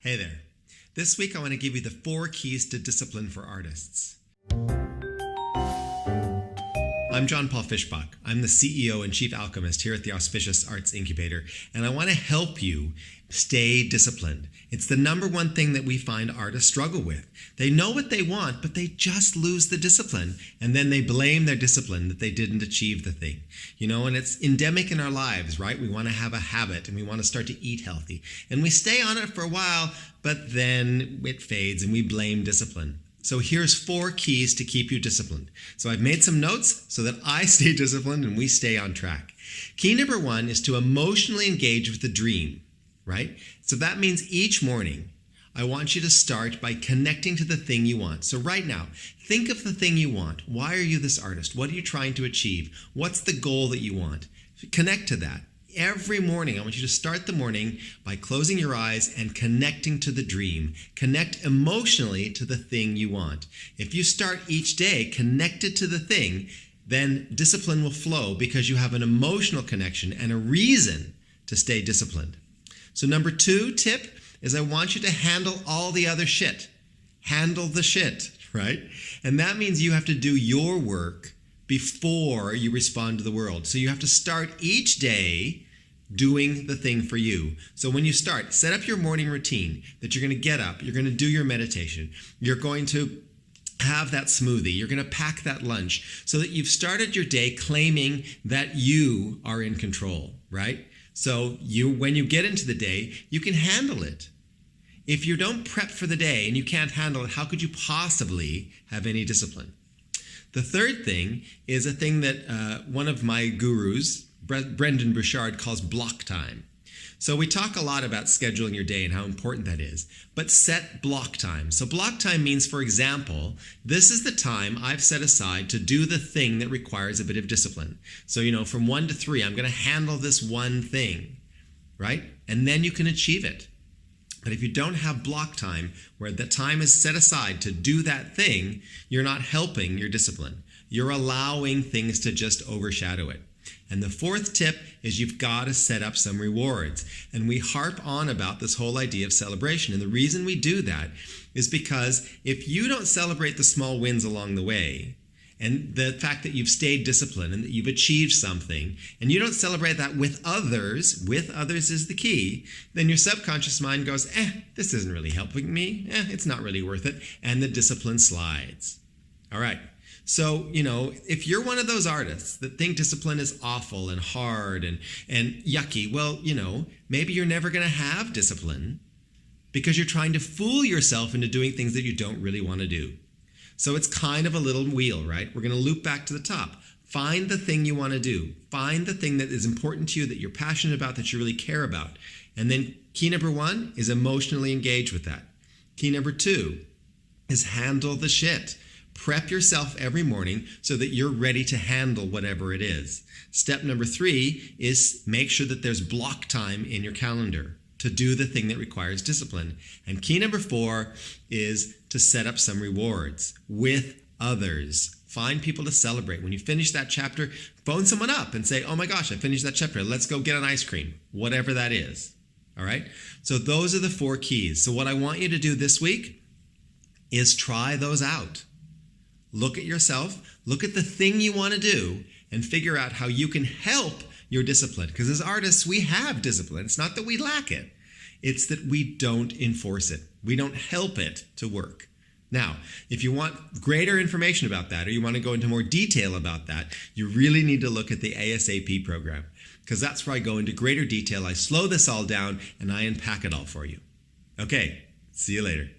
Hey there. This week I want to give you the 4 keys to discipline for artists. I'm John Paul Fischbach. I'm the CEO and Chief Alchemist here at the Auspicious Arts Incubator, and I want to help you stay disciplined. It's the number one thing that we find artists struggle with. They know what they want, but they just lose the discipline, and then they blame their discipline that they didn't achieve the thing. And it's endemic in our lives, right? We want to have a habit, and we want to start to eat healthy, and we stay on it for a while, but then it fades, and we blame discipline. So here's 4 keys to keep you disciplined. So I've made some notes so that I stay disciplined and we stay on track. Key number 1 is to emotionally engage with the dream, right? So that means each morning, I want you to start by connecting to the thing you want. So right now, think of the thing you want. Why are you this artist? What are you trying to achieve? What's the goal that you want? Connect to that. Every morning, I want you to start the morning by closing your eyes and connecting to the dream. Connect emotionally to the thing you want. If you start each day connected to the thing, then discipline will flow because you have an emotional connection and a reason to stay disciplined. So number 2 tip is I want you to handle all the other shit. Handle the shit, right? And that means you have to do your work before you respond to the world. So you have to start each day doing the thing for you. So when you start, set up your morning routine that you're going to get up, you're going to do your meditation, you're going to have that smoothie, you're going to pack that lunch so that you've started your day claiming that you are in control, right? So when you get into the day, you can handle it. If you don't prep for the day and you can't handle it, how could you possibly have any discipline? The third thing is a thing that one of my gurus, Brendan Burchard, calls block time. So we talk a lot about scheduling your day and how important that is, but set block time. So block time means, for example, this is the time I've set aside to do the thing that requires a bit of discipline. So, from 1 to 3, I'm going to handle this one thing, right? And then you can achieve it. But if you don't have block time where the time is set aside to do that thing, you're not helping your discipline. You're allowing things to just overshadow it. And the 4th tip is you've got to set up some rewards. And we harp on about this whole idea of celebration. And the reason we do that is because if you don't celebrate the small wins along the way, and the fact that you've stayed disciplined and that you've achieved something, and you don't celebrate that with others is the key, then your subconscious mind goes, this isn't really helping me. It's not really worth it. And the discipline slides. All right. So, if you're one of those artists that think discipline is awful and hard and yucky, well, maybe you're never going to have discipline because you're trying to fool yourself into doing things that you don't really want to do. So it's kind of a little wheel, right? We're going to loop back to the top. Find the thing you want to do. Find the thing that is important to you, that you're passionate about, that you really care about. And then key number 1 is emotionally engage with that. Key number 2 is handle the shit. Prep yourself every morning so that you're ready to handle whatever it is. Step number 3 is make sure that there's block time in your calendar to do the thing that requires discipline. And key number 4 is to set up some rewards with others. Find people to celebrate. When you finish that chapter, phone someone up and say, oh my gosh, I finished that chapter. Let's go get an ice cream, whatever that is. All right? So those are the 4 keys. So what I want you to do this week is try those out. Look at yourself, look at the thing you want to do, and figure out how you can help your discipline. Because as artists, we have discipline. It's not that we lack it. It's that we don't enforce it. We don't help it to work. Now, if you want greater information about that, or you want to go into more detail about that, you really need to look at the ASAP program. Because that's where I go into greater detail. I slow this all down, and I unpack it all for you. Okay, see you later.